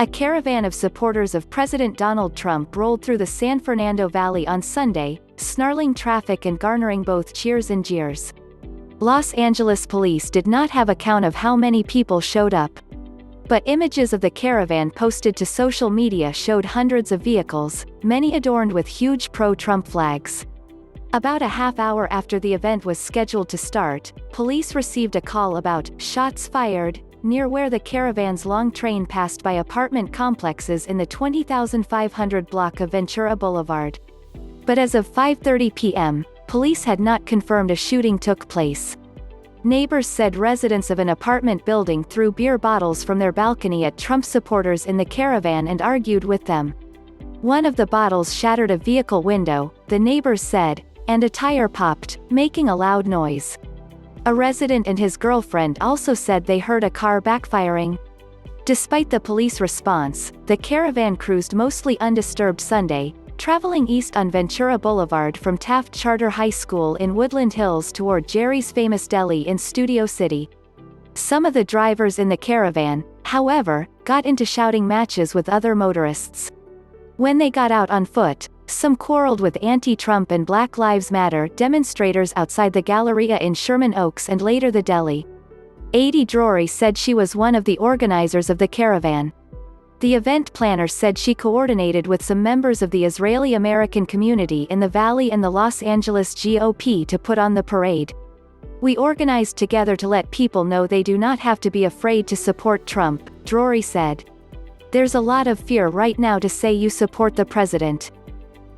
A caravan of supporters of President Donald Trump rolled through the San Fernando Valley on Sunday, snarling traffic and garnering both cheers and jeers. Los Angeles police did not have a count of how many people showed up. But images of the caravan posted to social media showed hundreds of vehicles, many adorned with huge pro-Trump flags. About a half hour after the event was scheduled to start, police received a call about "shots fired" near where the caravan's long train passed by apartment complexes in the 20,500 block of Ventura Boulevard. But as of 5:30 p.m., police had not confirmed a shooting took place. Neighbors said residents of an apartment building threw beer bottles from their balcony at Trump supporters in the caravan and argued with them. One of the bottles shattered a vehicle window, the neighbors said, and a tire popped, making a loud noise. A resident and his girlfriend also said they heard a car backfiring. Despite the police response, the caravan cruised mostly undisturbed Sunday, traveling east on Ventura Boulevard from Taft Charter High School in Woodland Hills toward Jerry's Famous Deli in Studio City. Some of the drivers in the caravan, however, got into shouting matches with other motorists. When they got out on foot, some quarreled with anti-Trump and Black Lives Matter demonstrators outside the Galleria in Sherman Oaks and later the deli. Adi Drury said she was one of the organizers of the caravan. The event planner said she coordinated with some members of the Israeli-American community in the Valley and the Los Angeles GOP to put on the parade. "We organized together to let people know they do not have to be afraid to support Trump," Drury said. "There's a lot of fear right now to say you support the president."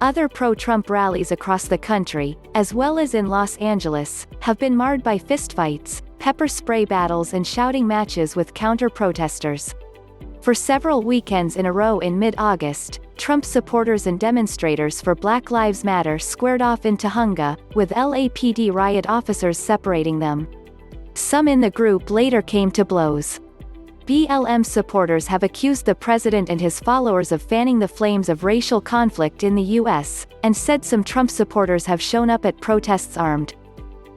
Other pro-Trump rallies across the country, as well as in Los Angeles, have been marred by fistfights, pepper spray battles and shouting matches with counter-protesters. For several weekends in a row in mid-August, Trump supporters and demonstrators for Black Lives Matter squared off in Tujunga, with LAPD riot officers separating them. Some in the group later came to blows. BLM supporters have accused the president and his followers of fanning the flames of racial conflict in the U.S., and said some Trump supporters have shown up at protests armed.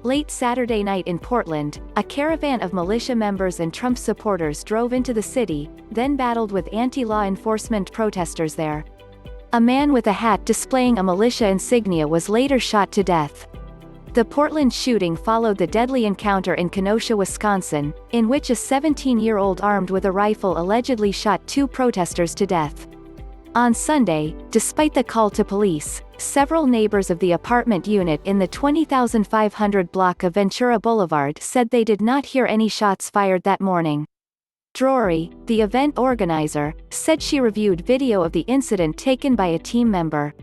Late Saturday night in Portland, a caravan of militia members and Trump supporters drove into the city, then battled with anti-law enforcement protesters there. A man with a hat displaying a militia insignia was later shot to death. The Portland shooting followed the deadly encounter in Kenosha, Wisconsin, in which a 17-year-old armed with a rifle allegedly shot two protesters to death. On Sunday, despite the call to police, several neighbors of the apartment unit in the 20,500 block of Ventura Boulevard said they did not hear any shots fired that morning. Drury, the event organizer, said she reviewed video of the incident taken by a team member.